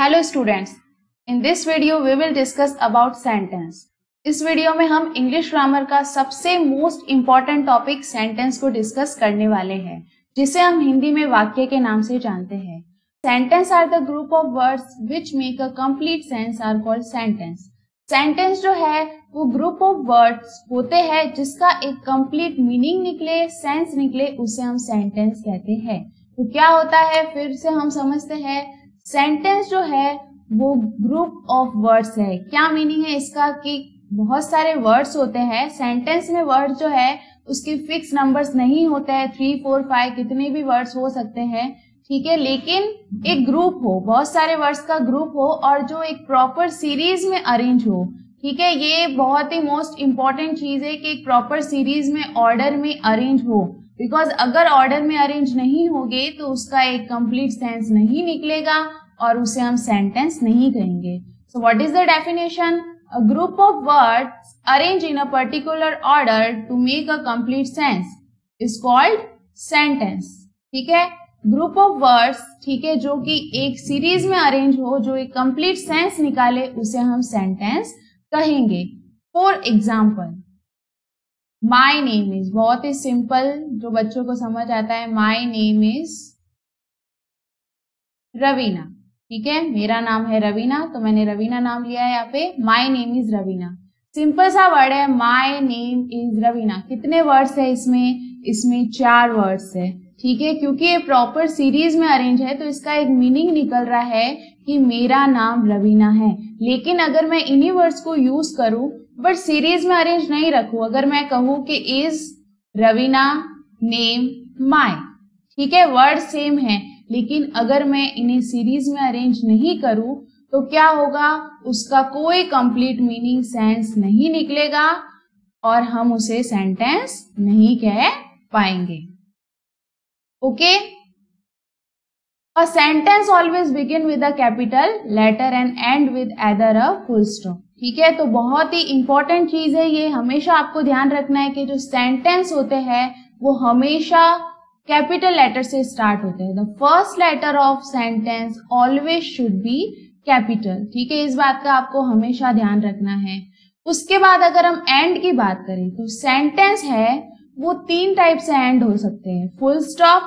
Hello students, in this video we will discuss about sentence. इस video में हम English grammar का सबसे मोस्ट इम्पॉर्टेंट टॉपिक सेंटेंस को डिस्कस करने वाले हैं, जिसे हम हिंदी में वाक्य के नाम से जानते हैं। Sentence are the group of words which make a complete sense are called sentence. Sentence जो है वो ग्रुप ऑफ वर्ड्स होते हैं जिसका एक कंप्लीट मीनिंग निकले, सेंस निकले, उसे हम सेंटेंस कहते हैं। तो क्या होता है, फिर से हम समझते हैं। सेंटेंस जो है वो ग्रुप ऑफ वर्ड्स है। क्या मीनिंग है इसका कि बहुत सारे वर्ड्स होते हैं। सेंटेंस में वर्ड जो है उसके फिक्स नंबर्स नहीं होते हैं, 3, 4, 5 कितने भी वर्ड्स हो सकते हैं, ठीक है। लेकिन एक ग्रुप हो, बहुत सारे वर्ड्स का ग्रुप हो और जो एक प्रॉपर सीरीज में अरेंज हो, ठीक है। ये बहुत ही मोस्ट इंपॉर्टेंट चीज है कि एक प्रॉपर सीरीज में ऑर्डर में अरेंज हो, बिकॉज अगर ऑर्डर में अरेंज नहीं होगे तो उसका एक कंप्लीट सेंस नहीं निकलेगा और उसे हम सेंटेंस नहीं कहेंगे। So what is the definition? A group of words arrange in a particular order to make a complete sense is called sentence, ठीक है। ग्रुप ऑफ वर्ड्स, ठीक है, जो कि एक सीरीज में अरेंज हो, जो एक कंप्लीट सेंस निकाले, उसे हम सेंटेंस कहेंगे। For example, my name is, बहुत ही सिंपल, जो बच्चों को समझ आता है। माई नेम इज रवीना, ठीक है, मेरा नाम है रवीना, तो मैंने रवीना नाम लिया है यहाँ पे। My name is Raveena, simple सा वर्ड है, माई नेम इज रवीना। कितने वर्ड्स है इसमें 4 वर्ड्स है, ठीक है। क्योंकि ये प्रॉपर सीरीज में अरेंज है तो इसका एक मीनिंग निकल रहा है कि मेरा नाम रवीना है। लेकिन अगर मैं इन्हीं वर्ड्स को यूज करूं बट सीरीज में अरेंज नहीं रखूं, अगर मैं कहूं कि इज रवीना नेम माई, ठीक है, वर्ड सेम है, लेकिन अगर मैं इन्हें सीरीज में अरेंज नहीं करूं तो क्या होगा, उसका कोई कंप्लीट मीनिंग सेंस नहीं निकलेगा और हम उसे सेंटेंस नहीं कह पाएंगे। Okay, a sentence always begin with a capital letter and end with either a full stop, ठीक है। तो बहुत ही इंपॉर्टेंट चीज है ये, हमेशा आपको ध्यान रखना है कि जो सेंटेंस होते हैं वो हमेशा कैपिटल लेटर से स्टार्ट होते हैं। The first letter of sentence always should be capital, ठीक है, इस बात का आपको हमेशा ध्यान रखना है। उसके बाद अगर हम एंड की बात करें तो सेंटेंस है वो 3 टाइप से एंड हो सकते हैं, फुल स्टॉप,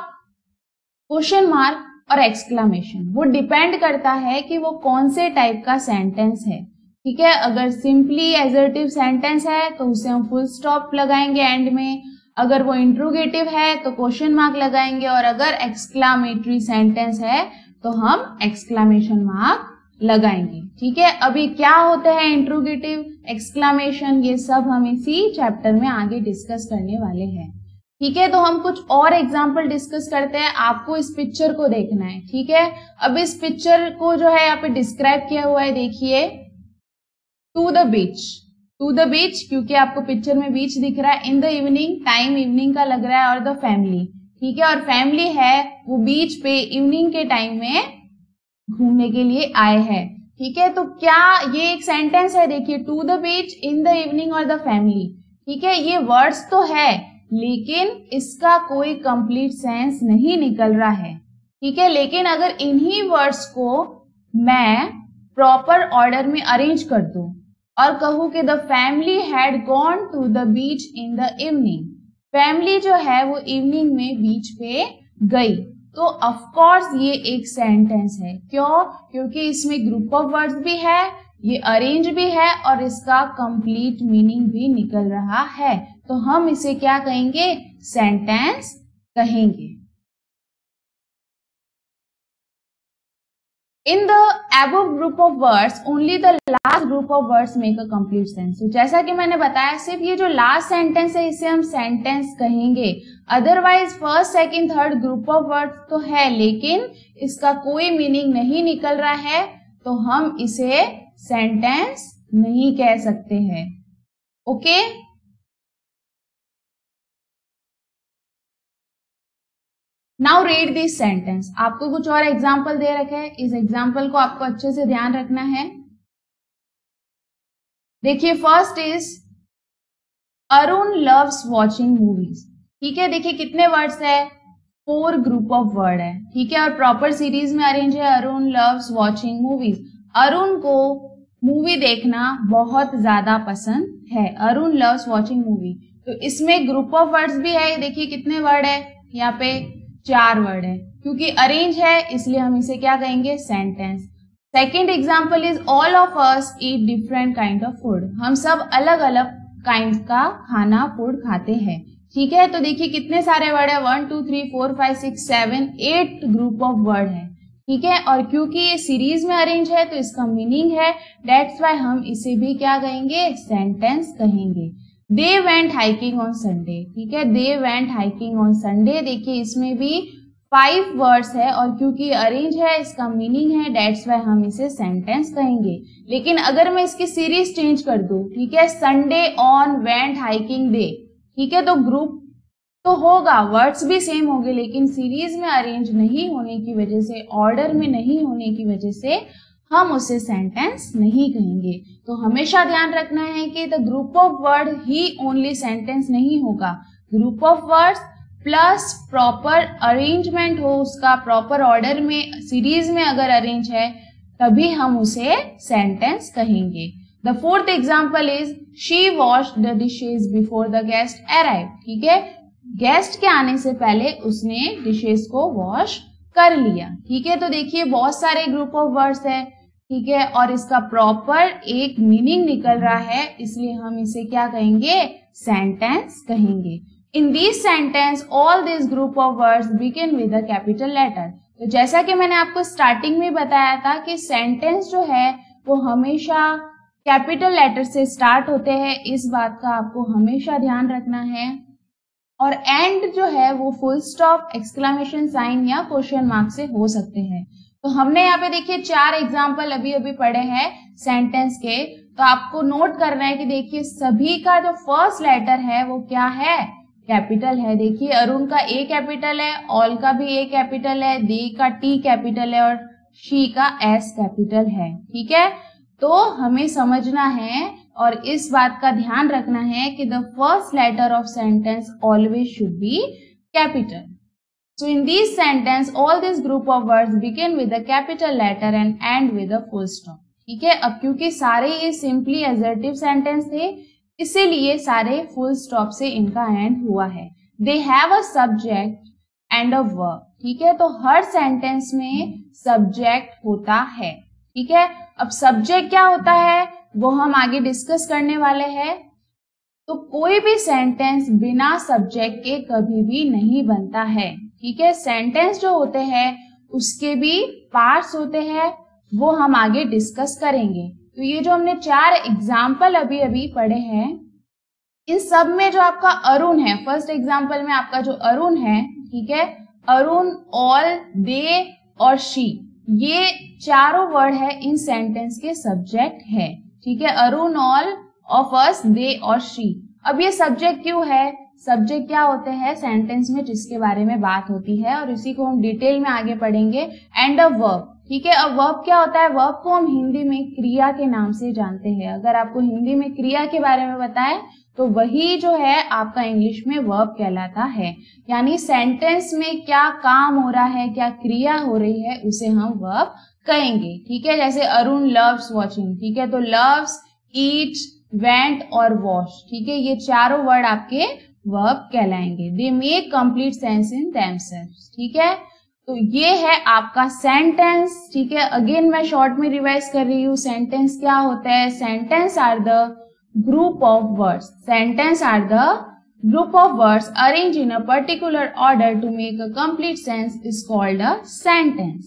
क्वेश्चन मार्क और एक्सक्लेमेशन। वो डिपेंड करता है कि वो कौन से टाइप का सेंटेंस है, ठीक है। अगर सिंपली एजर्टिव सेंटेंस है तो उसे हम फुल स्टॉप लगाएंगे एंड में, अगर वो इंट्रोगेटिव है तो क्वेश्चन मार्क लगाएंगे, और अगर एक्सक्लामेटरी सेंटेंस है तो हम एक्सक्लेमेशन मार्क लगाएंगे, ठीक है। अभी क्या होते हैं इंट्रोगेटिव, एक्सक्लेमेशन, ये सब हम इसी चैप्टर में आगे डिस्कस करने वाले हैं, ठीक है। तो हम कुछ और एग्जाम्पल डिस्कस करते हैं। आपको इस पिक्चर को देखना है, ठीक है। अब इस पिक्चर को जो है यहाँ पे डिस्क्राइब किया हुआ है, देखिए, to the beach, to the beach, क्योंकि आपको पिक्चर में बीच दिख रहा है। In the evening, time evening का लग रहा है, और द फैमिली, ठीक है, और फैमिली है वो बीच पे इवनिंग के टाइम में घूमने के लिए आए हैं, ठीक है। तो क्या ये एक सेंटेंस है, देखिए, to the beach, in the evening और द फैमिली, ठीक है। ये वर्ड्स तो है लेकिन इसका कोई कंप्लीट सेंस नहीं निकल रहा है, ठीक है। लेकिन अगर इन्हीं वर्ड्स को मैं प्रॉपर ऑर्डर में अरेंज कर दूं और कहूं कि the family had gone to the beach in the evening, family जो है वो इवनिंग में बीच पे गई, तो ऑफ कोर्स ये एक सेंटेंस है। क्यों? क्योंकि इसमें ग्रुप ऑफ वर्ड्स भी है, ये अरेंज भी है और इसका कंप्लीट मीनिंग भी निकल रहा है, तो हम इसे क्या कहेंगे, सेंटेंस कहेंगे। In the above group of words, only the last group of words make a complete sense. तो जैसा कि मैंने बताया, सिर्फ ये जो लास्ट सेंटेंस है इसे हम सेंटेंस कहेंगे। Otherwise first, second, third group of words तो है लेकिन इसका कोई मीनिंग नहीं निकल रहा है, तो हम इसे सेंटेंस नहीं कह सकते हैं। Okay, now read this sentence. आपको कुछ और एग्जाम्पल दे रखे हैं, इस एग्जाम्पल को आपको अच्छे से ध्यान रखना है। देखिए, first is Arun loves watching movies, ठीक है। देखिए कितने वर्ड्स है, 4 ग्रुप ऑफ वर्ड है, ठीक है। और प्रॉपर सीरीज में अरेंज है Arun loves watching movies. Arun को मूवी देखना बहुत ज्यादा पसंद है। Arun loves watching movie. तो इसमें ग्रुप ऑफ वर्ड्स भी है, देखिए कितने वर्ड है, यहाँ पे 4 वर्ड है। क्योंकि अरेंज है इसलिए हम इसे क्या कहेंगे, sentence. Second example is all of us eat different kind of food. हम सब अलग अलग काइंड का खाना फूड खाते हैं, ठीक है। तो देखिए कितने सारे वर्ड है, 1 2 3 4 5 6 7 8 ग्रुप ऑफ वर्ड है, ठीक है। और क्योंकि ये सीरीज में अरेंज है तो इसका मीनिंग है, दैट्स व्हाई हम इसे भी क्या कहेंगे, सेंटेंस कहेंगे। They went hiking on Sunday, ठीक है। They went hiking on Sunday, देखिए इसमें भी 5 वर्ड्स है और क्योंकि अरेंज है इसका मीनिंग है, दैट्स व्हाई हम इसे सेंटेंस कहेंगे। लेकिन अगर मैं इसकी सीरीज चेंज कर दूं, ठीक है, Sunday on went hiking day, ठीक है, तो ग्रुप तो होगा, वर्ड्स भी सेम होंगे, लेकिन सीरीज में अरेंज नहीं होने की वजह से, ऑर्डर में नहीं होने की वजह से हम उसे सेंटेंस नहीं कहेंगे। तो हमेशा ध्यान रखना है कि the group of word he only sentence नहीं होगा। Group of words plus proper arrangement हो, उसका प्रॉपर ऑर्डर में, सीरीज में अगर अरेंज है तभी हम उसे सेंटेंस कहेंगे। The fourth example is she washed the dishes before the guest arrive, ठीक है। गेस्ट के आने से पहले उसने डिशेस को वॉश कर लिया, ठीक है। तो देखिए बहुत सारे ग्रुप ऑफ वर्ड्स है, ठीक है, और इसका प्रॉपर एक मीनिंग निकल रहा है, इसलिए हम इसे क्या कहेंगे, सेंटेंस कहेंगे। In this sentence all this group of words begin with a capital letter. तो जैसा कि मैंने आपको स्टार्टिंग में बताया था कि सेंटेंस जो है वो हमेशा कैपिटल लेटर से स्टार्ट होते हैं, इस बात का आपको हमेशा ध्यान रखना है। और एंड जो है वो फुल स्टॉप, एक्सक्लेमेशन साइन या क्वेश्चन मार्क से हो सकते हैं। तो हमने यहाँ पे देखिए 4 एग्जाम्पल अभी अभी पढ़े हैं सेंटेंस के। तो आपको नोट करना है कि देखिए सभी का जो फर्स्ट लेटर है वो क्या है, कैपिटल है। देखिए अरुण का ए कैपिटल है, ऑल का भी ए कैपिटल है, दे का टी कैपिटल है और शी का एस कैपिटल है, ठीक है। तो हमें समझना है और इस बात का ध्यान रखना है कि the first letter of sentence always should be capital. So in this sentence all this group of words begin with a capital letter and end with a full stop, ठीक है। अब क्योंकि सारे ये सिंपली एजर्टिव सेंटेंस थे, इसीलिए सारे full stop से इनका एंड हुआ है। They have a subject and a verb, ठीक है। तो हर सेंटेंस में सब्जेक्ट होता है, ठीक है। अब सब्जेक्ट क्या होता है वो हम आगे डिस्कस करने वाले हैं। तो कोई भी सेंटेंस बिना सब्जेक्ट के कभी भी नहीं बनता है, ठीक है। सेंटेंस जो होते हैं उसके भी पार्ट्स होते हैं, वो हम आगे डिस्कस करेंगे। तो ये जो हमने 4 एग्जाम्पल अभी अभी पढ़े हैं, इन सब में जो आपका अरुण है, फर्स्ट एग्जाम्पल में आपका जो अरुण है, ठीक है, अरुण, ऑल, दे और शी, ये चारों वर्ड है इन सेंटेंस के सब्जेक्ट है, ठीक है। अरुण, ऑल ऑफ अस, दे और शी। अब ये सब्जेक्ट क्यों है, सब्जेक्ट क्या होते हैं सेंटेंस में जिसके बारे में बात होती है, और इसी को हम डिटेल में आगे पढ़ेंगे। एंड अ वर्ब, ठीक है। अब वर्ब क्या होता है, वर्ब को हम हिंदी में क्रिया के नाम से जानते हैं। अगर आपको हिंदी में क्रिया के बारे में बताएं तो वही जो है आपका इंग्लिश में वर्ब कहलाता है। यानी सेंटेंस में क्या काम हो रहा है, क्या क्रिया हो रही है, उसे हम वर्ब कहेंगे, ठीक है। जैसे अरुण लव्स वॉचिंग, ठीक है, तो लव्स, ईट, वेंट और वॉश, ठीक है, ये चारों वर्ड आपके वर्ब कहलाएंगे। They make complete sense in themselves, ठीक है। तो ये है आपका सेंटेंस, ठीक है। अगेन मैं शॉर्ट में रिवाइज कर रही हूँ, सेंटेंस क्या होता है, sentence are the group of words, sentence are the group of words arrange in a particular order to make a complete sense is called a sentence,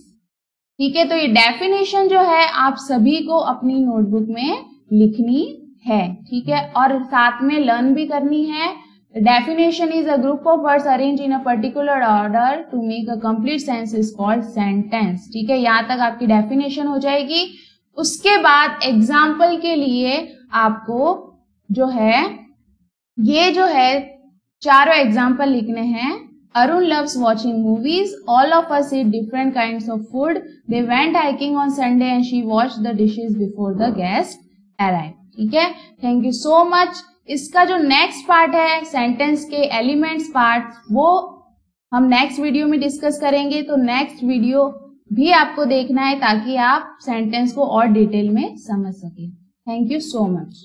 ठीक है। तो ये डेफिनेशन जो है आप सभी को अपनी नोटबुक में लिखनी है, ठीक है, और साथ में लर्न भी करनी है। Definition is a group of words arrange in a particular order to make a complete sense is called sentence, ठीक है। यहाँ तक आपकी डेफिनेशन हो जाएगी। उसके बाद एग्जाम्पल के लिए आपको जो है ये जो है चारों एग्जाम्पल लिखने हैं। Arun loves watching movies. All of us eat different kinds of food. They went hiking on Sunday and she washed the dishes before the guests arrived. ठीक है, थैंक यू सो मच। इसका जो नेक्स्ट पार्ट है sentence के elements part, वो हम next video में discuss करेंगे, तो नेक्स्ट वीडियो भी आपको देखना है ताकि आप सेंटेंस को और डिटेल में समझ सकें। Thank you so much.